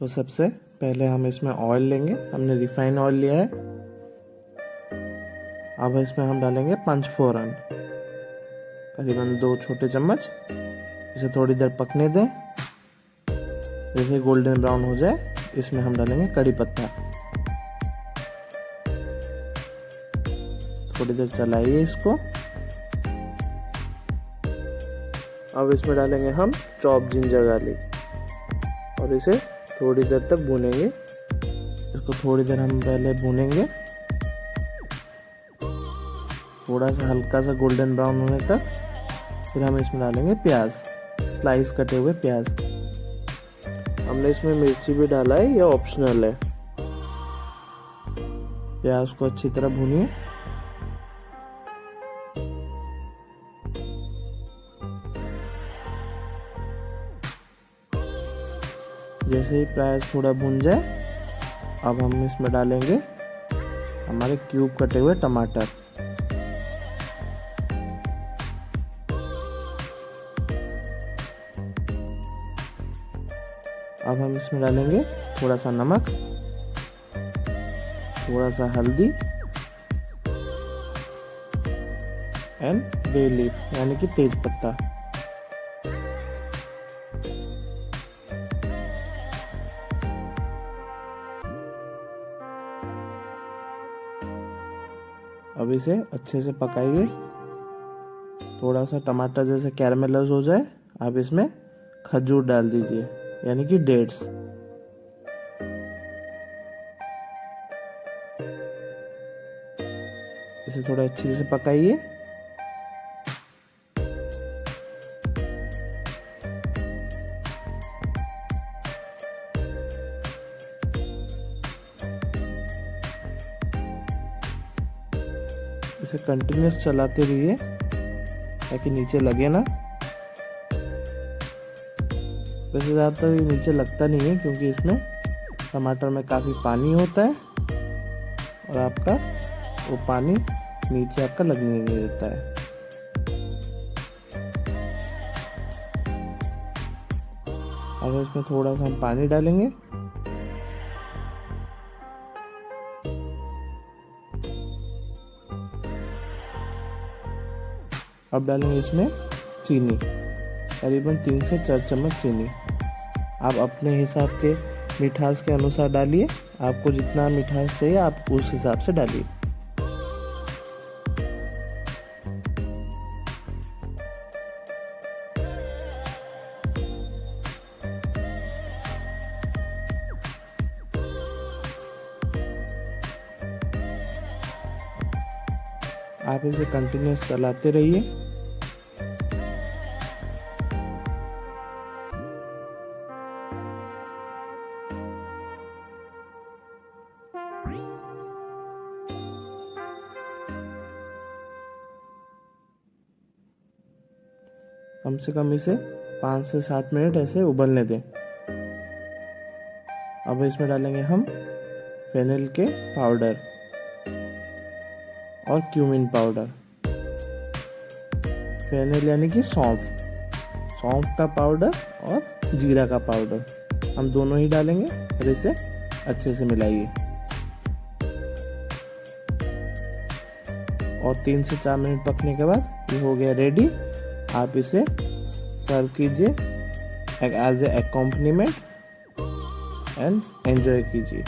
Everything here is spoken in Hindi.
तो सबसे पहले हम इसमें ऑयल लेंगे। हमने रिफाइंड ऑयल लिया है। अब इसमें हम डालेंगे पंच फोरन, करीबन 2 छोटे चम्मच। इसे थोड़ी देर पकने दें। जैसे गोल्डन ब्राउन हो जाए इसमें हम डालेंगे कड़ी पत्ता। थोड़ी देर चलाइए इसको। अब इसमें डालेंगे हम चॉप जिंजर गार्लिक और इसे थोड़ी देर तक भूनेंगे। इसको थोड़ी देर हम पहले भूनेंगे, थोड़ा सा हल्का सा गोल्डन ब्राउन होने तक। फिर हम इसमें डालेंगे प्याज, स्लाइस कटे हुए प्याज। हमने इसमें मिर्ची भी डाला है, यह ऑप्शनल है। प्याज को अच्छी तरह भूनिए। जैसे ही प्याज थोड़ा भून जाए, अब हम इसमें डालेंगे हमारे क्यूब कटे हुए टमाटर। अब हम इसमें डालेंगे थोड़ा सा नमक, थोड़ा सा हल्दी एंड बे लीफ यानी कि तेज पत्ता। अब इसे अच्छे से पकाइए। थोड़ा सा टमाटर जैसे कैरमेलाइज हो जाए, आप इसमें खजूर डाल दीजिए यानी कि डेट्स। इसे थोड़ा अच्छे से पकाइए। इसे कंटिन्यूस चलाते रहिए ताकि नीचे लगे ना। वैसे ज़्यादातर ये नीचे लगता नहीं है क्योंकि इसमें टमाटर में काफ़ी पानी होता है और आपका वो पानी नीचे आपका लगने नहीं देता है। अब इसमें थोड़ा सा हम पानी डालेंगे। अब डालेंगे इसमें चीनी, करीबन 3 से 4 चम्मच चीनी। आप अपने हिसाब के मिठास के अनुसार डालिए। आपको जितना मिठास चाहिए आप उस हिसाब से डालिए। आप इसे कंटिन्यूस चलाते रहिए। कम से कम इसे 5 से 7 मिनट ऐसे उबलने दें। अब इसमें डालेंगे हम फेनेल के पाउडर और क्यूमिन पाउडर। फेनेल यानी कि सौंफ का पाउडर और जीरा का पाउडर, हम दोनों ही डालेंगे और इसे अच्छे से मिलाइए। और 3 से 4 मिनट पकने के बाद ये हो गया रेडी। आप इसे सर्व कीजिए एज ए अकॉम्पनीमेंट एंड एंजॉय कीजिए।